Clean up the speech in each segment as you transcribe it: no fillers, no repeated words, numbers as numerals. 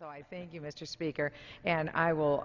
So I thank you, Mr. Speaker, and I will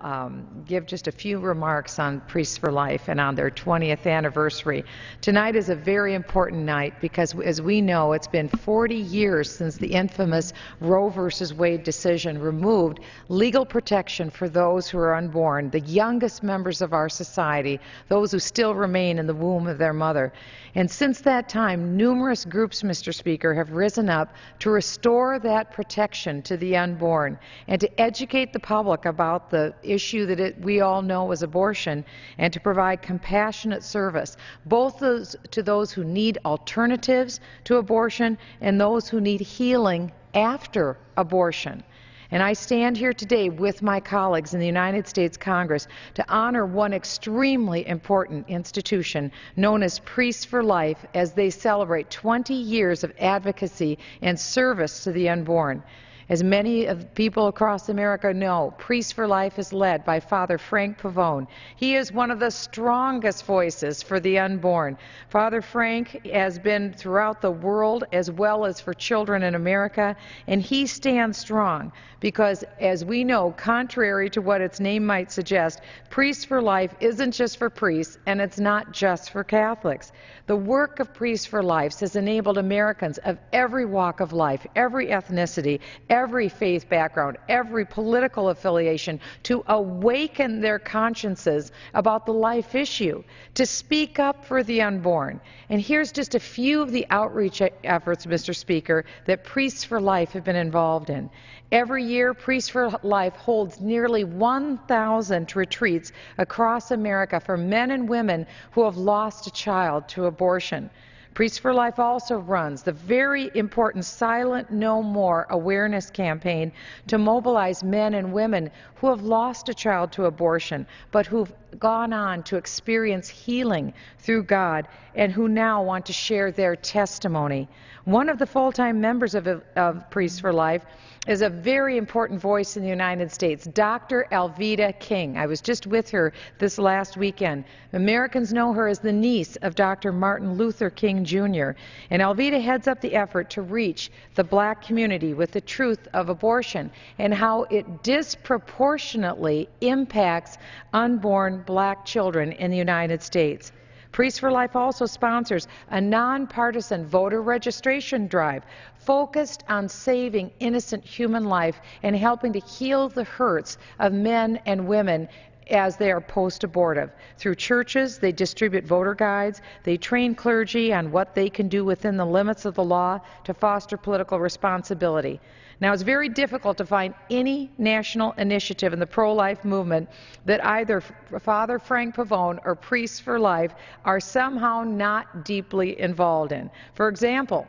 give just a few remarks on Priests for Life and on their 20th anniversary. Tonight is a very important night because, as we know, it's been 40 years since the infamous Roe versus Wade decision removed legal protection for those who are unborn, the youngest members of our society, those who still remain in the womb of their mother. And since that time, numerous groups, Mr. Speaker, have risen up to restore that protection to the unborn and to educate the public about the issue that we all know is abortion, and to provide compassionate service, both to those who need alternatives to abortion and those who need healing after abortion. And I stand here today with my colleagues in the United States Congress to honor one extremely important institution known as Priests for Life as they celebrate 20 years of advocacy and service to the unborn. As many of people across America know, Priests for Life is led by Father Frank Pavone. He is one of the strongest voices for the unborn. Father Frank has been throughout the world as well as for children in America, and he stands strong because, as we know, contrary to what its name might suggest, Priests for Life isn't just for priests, and it's not just for Catholics. The work of Priests for Life has enabled Americans of every walk of life, every ethnicity, every faith background, every political affiliation to awaken their consciences about the life issue, to speak up for the unborn. And here's just a few of the outreach efforts, Mr. Speaker, that Priests for Life have been involved in. Every year, Priests for Life holds nearly 1,000 retreats across America for men and women who have lost a child to abortion. Priests for Life also runs the very important Silent No More awareness campaign to mobilize men and women who have lost a child to abortion, but who've gone on to experience healing through God and who now want to share their testimony. One of the full-time members of Priests for Life is a very important voice in the United States, Dr. Alveda King. I was just with her this last weekend. Americans know her as the niece of Dr. Martin Luther King Jr., and Alveda heads up the effort to reach the black community with the truth of abortion and how it disproportionately impacts unborn black children in the United States. Priests for Life also sponsors a nonpartisan voter registration drive focused on saving innocent human life and helping to heal the hurts of men and women as they are post-abortive. Through churches, they distribute voter guides, they train clergy on what they can do within the limits of the law to foster political responsibility. Now, it's very difficult to find any national initiative in the pro-life movement that either Father Frank Pavone or Priests for Life are somehow not deeply involved in. For example,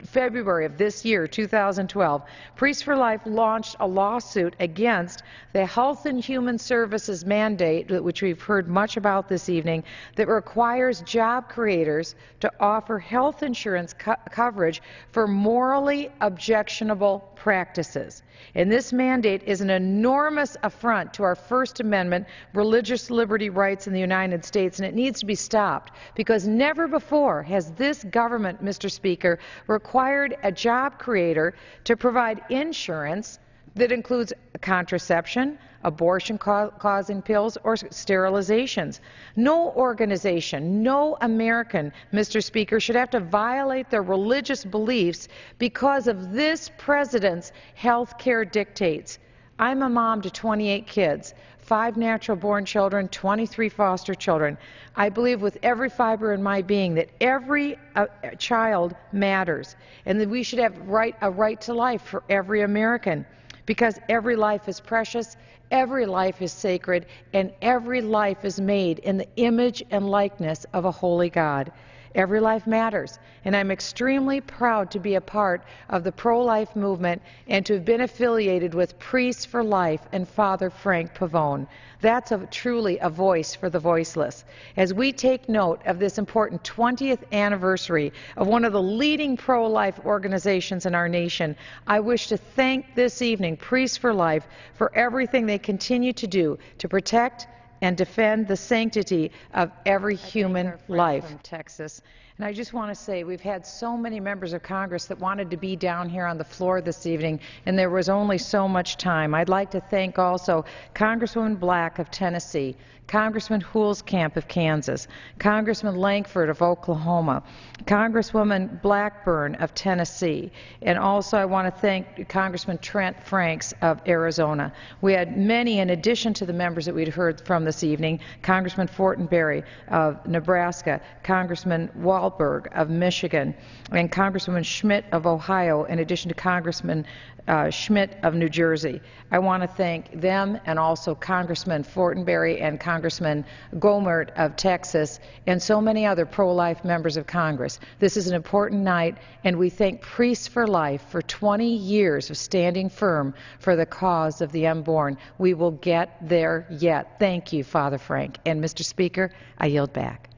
February of this year, 2012, Priests for Life launched a lawsuit against the Health and Human Services mandate, which we've heard much about this evening, that requires job creators to offer health insurance coverage for morally objectionable practices. And this mandate is an enormous affront to our First Amendment religious liberty rights in the United States, and it needs to be stopped because never before has this government, Mr. Speaker, required a job creator to provide insurance that includes contraception, abortion-causing pills, or sterilizations. No organization, no American, Mr. Speaker, should have to violate their religious beliefs because of this president's health care dictates. I'm a mom to 28 kids, 5 natural-born children, 23 foster children. I believe with every fiber in my being that every child matters and that we should have a right to life for every American, because every life is precious, every life is sacred, and every life is made in the image and likeness of a holy God. Every life matters, and I'm extremely proud to be a part of the pro-life movement and to have been affiliated with Priests for Life and Father Frank Pavone. That's truly a voice for the voiceless. As we take note of this important 20th anniversary of one of the leading pro-life organizations in our nation, I wish to thank this evening Priests for Life for everything they continue to do to protect and defend the sanctity of every human life. From Texas, And I just want to say we've had so many members of Congress that wanted to be down here on the floor this evening, and there was only so much time. I'd like to thank also Congresswoman Black of Tennessee, Congressman Hoolskamp of Kansas, Congressman Langford of Oklahoma, Congresswoman Blackburn of Tennessee, and also I want to thank Congressman Trent Franks of Arizona. We had many, in addition to the members that we'd heard from this evening, Congressman Fortenberry of Nebraska, Congressman Wahlberg of Michigan, and Congresswoman Schmidt of Ohio, in addition to Congressman Schmidt of New Jersey. I want to thank them and also Congressman Fortenberry and Congressman Gomert of Texas and so many other pro-life members of Congress. This is an important night, and we thank Priests for Life for 20 years of standing firm for the cause of the unborn. We will get there yet. Thank you, Father Frank. And Mr. Speaker, I yield back.